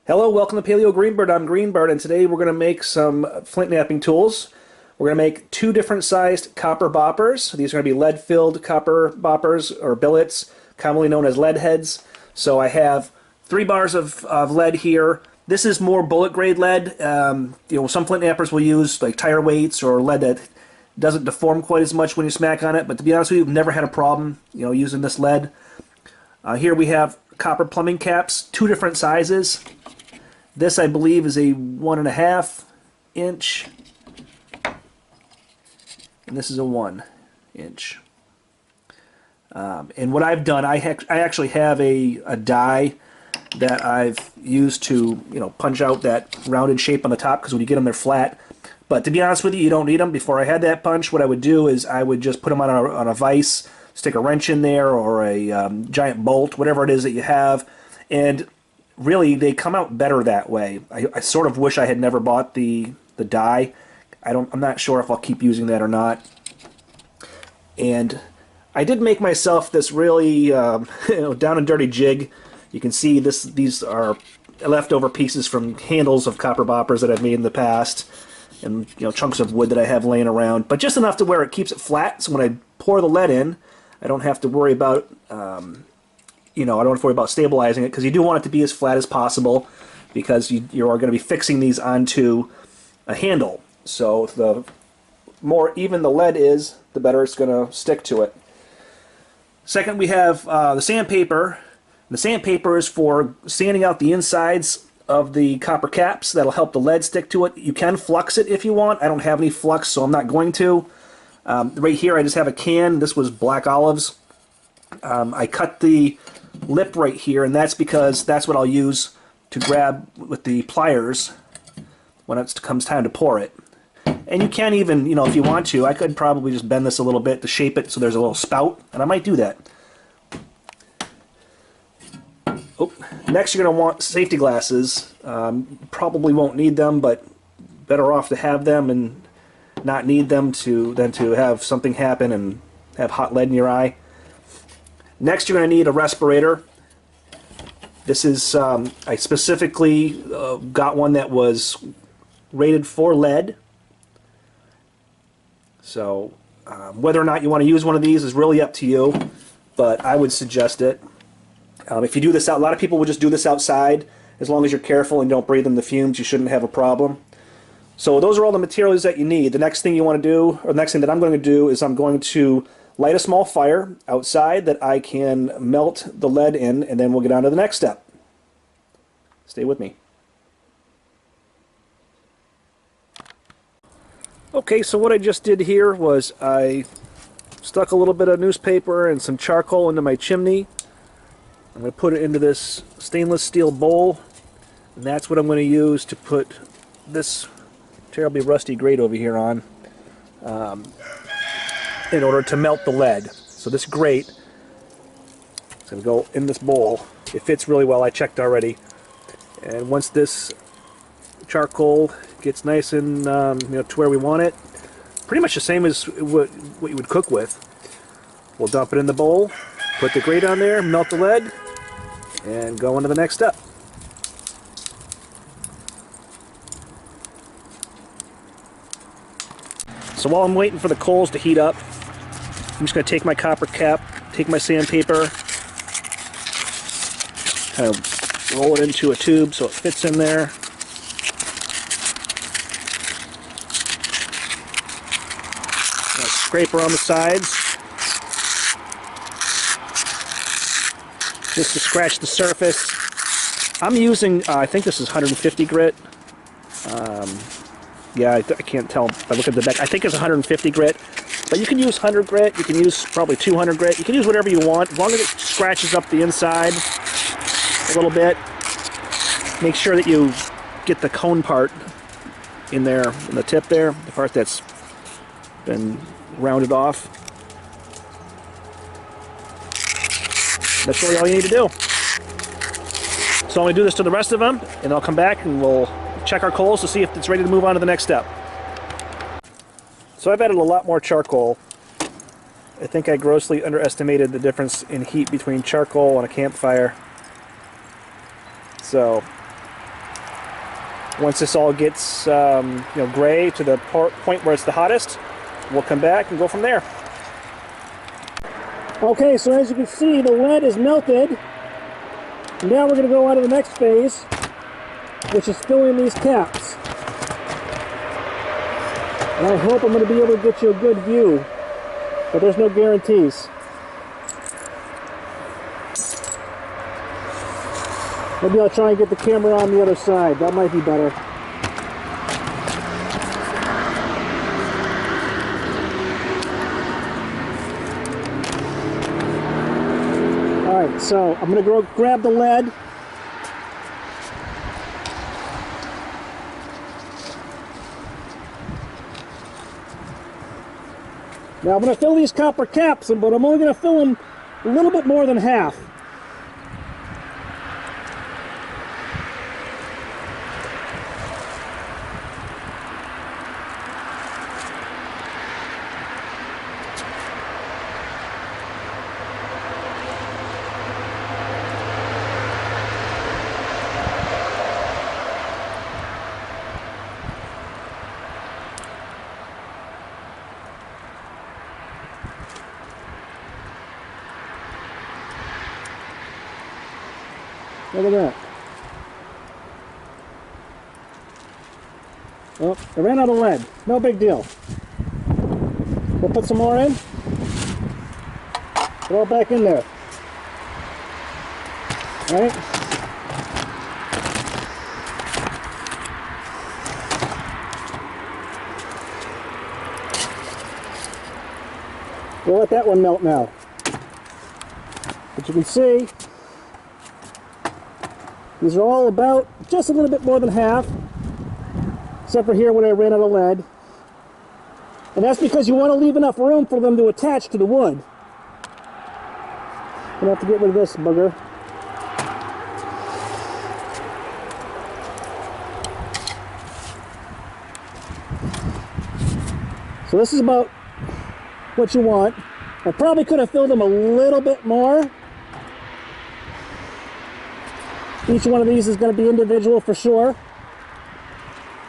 Hello, welcome to Paleo Greenbird. I'm Greenbird, and today we're going to make some flint knapping tools. We're going to make two different sized copper boppers. These are going to be lead-filled copper boppers, or billets, commonly known as lead heads. So I have 3 bars of lead here. This is more bullet-grade lead. Some flint knappers will use like tire weights or lead that doesn't deform quite as much when you smack on it. But to be honest with you, I've never had a problem, using this lead. Here we have copper plumbing caps, 2 different sizes. This, I believe, is a 1.5 inch, and this is a 1 inch. And what I've done, I actually have a die that I've used to, punch out that rounded shape on the top, because when you get them, they're flat. But to be honest with you, you don't need them. Before I had that punch, what I would do is I would just put them on a vise, stick a wrench in there, or a giant bolt, whatever it is that you have, and really, they come out better that way. I sort of wish I had never bought the die. I'm not sure if I'll keep using that or not. And I did make myself this really down and dirty jig. You can see these are leftover pieces from handles of copper boppers that I've made in the past, and chunks of wood that I have laying around. But just enough to where it keeps it flat, so when I pour the lead in, I don't have to worry about I don't have to worry about stabilizing it, because you do want it to be as flat as possible, because you are going to be fixing these onto a handle. So the more even the lead is, the better it's going to stick to it. Second, we have the sandpaper. The sandpaper is for sanding out the insides of the copper caps. That'll help the lead stick to it. You can flux it if you want. I don't have any flux, so I'm not going to. Right here I just have a can. This was black olives. I cut the lip right here, and that's because that's what I'll use to grab with the pliers when it comes time to pour it. And you can even, if you want to, I could probably just bend this a little bit to shape it so there's a little spout, and I might do that. Oh, next you're going to want safety glasses. Probably won't need them, but better off to have them and not need them than to have something happen and have hot lead in your eye. Next, you're going to need a respirator. This is, I specifically got one that was rated for lead. So, whether or not you want to use one of these is really up to you, but I would suggest it. If you do this out, a lot of people will just do this outside. As long as you're careful and don't breathe in the fumes, you shouldn't have a problem. So those are all the materials that you need. The next thing you want to do, or the next thing that I'm going to do, is I'm going to light a small fire outside that I can melt the lead in, and then we'll get on to the next step. Stay with me. Okay, so what I just did here was I stuck a little bit of newspaper and some charcoal into my chimney. I'm going to put it into this stainless steel bowl, and that's what I'm going to use to put this terribly rusty grate over here on. In order to melt the lead. So this grate is going to go in this bowl. It fits really well, I checked already. And once this charcoal gets nice and to where we want it, pretty much the same as what you would cook with, we'll dump it in the bowl, put the grate on there, melt the lead, and go on to the next step. So while I'm waiting for the coals to heat up, I'm just going to take my copper cap, take my sandpaper, kind of roll it into a tube so it fits in there. Scrape around the sides, just to scratch the surface. I'm using, I think this is 150 grit. Yeah, I can't tell if I look at the back. I think it's 150 grit. But you can use 100 grit, you can use probably 200 grit, you can use whatever you want, as long as it scratches up the inside a little bit. Make sure that you get the cone part in there, in the tip there, the part that's been rounded off. That's really all you need to do. So I'm going to do this to the rest of them, and I'll come back and we'll check our coals to see if it's ready to move on to the next step. So I've added a lot more charcoal. I think I grossly underestimated the difference in heat between charcoal and a campfire. So Once this all gets gray to the point where it's the hottest, we'll come back and go from there. Okay, so as you can see, the lead is melted. Now we're going to go on to the next phase, which is filling these caps. And I hope I'm going to be able to get you a good view, but there's no guarantees. Maybe I'll try and get the camera on the other side. That might be better. Alright, so I'm going to go grab the lead. Now I'm going to fill these copper caps, but I'm only going to fill them a little bit more than half. Look at that. Oh, I ran out of lead. No big deal. We'll put some more in. Put it all back in there. All right. We'll let that one melt now. But you can see, these are all about just a little bit more than half, except for here when I ran out of lead. And that's because you want to leave enough room for them to attach to the wood. I'm going to have to get rid of this bugger. So this is about what you want. I probably could have filled them a little bit more. Each one of these is going to be individual for sure.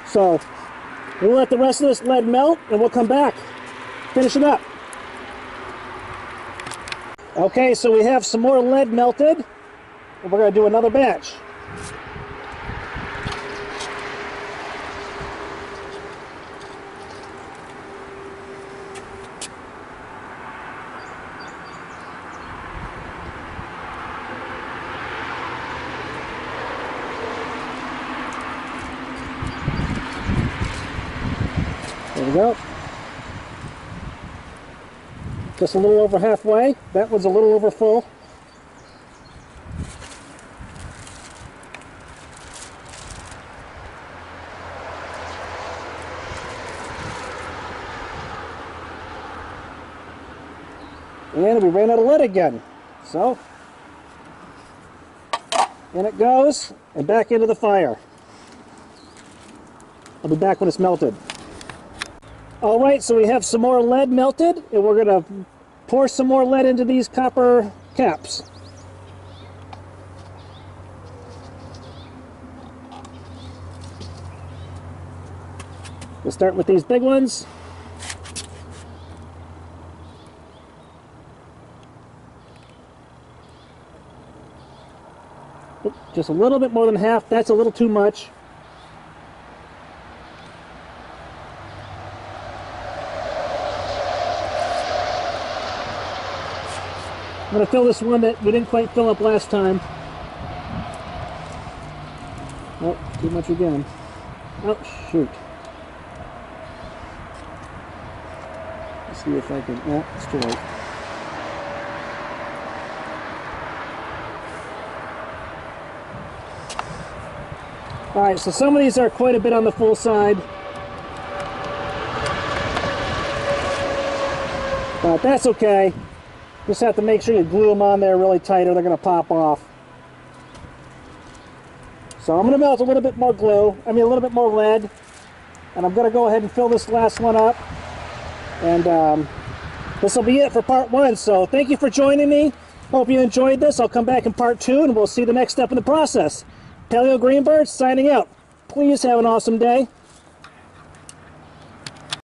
So we'll let the rest of this lead melt and we'll come back, finish it up. Okay, so we have some more lead melted and we're going to do another batch. There we go. Just a little over halfway. That one's a little over full. And we ran out of lead again. So, in it goes, and back into the fire. I'll be back when it's melted. Alright, so we have some more lead melted, and we're going to pour some more lead into these copper caps. We'll start with these big ones. Just a little bit more than half. That's a little too much. I'm going to fill this one that we didn't quite fill up last time. Oh, too much again. Oh, shoot. Let's see if I can... No, it's too late. Alright, so some of these are quite a bit on the full side. But that's okay. Just have to make sure you glue them on there really tight or they're going to pop off. So I'm going to melt a little bit more glue, a little bit more lead, and I'm going to go ahead and fill this last one up. And this will be it for part one. So thank you for joining me. Hope you enjoyed this. I'll come back in part two and we'll see the next step in the process. Paleo Greenbird signing out. Please have an awesome day.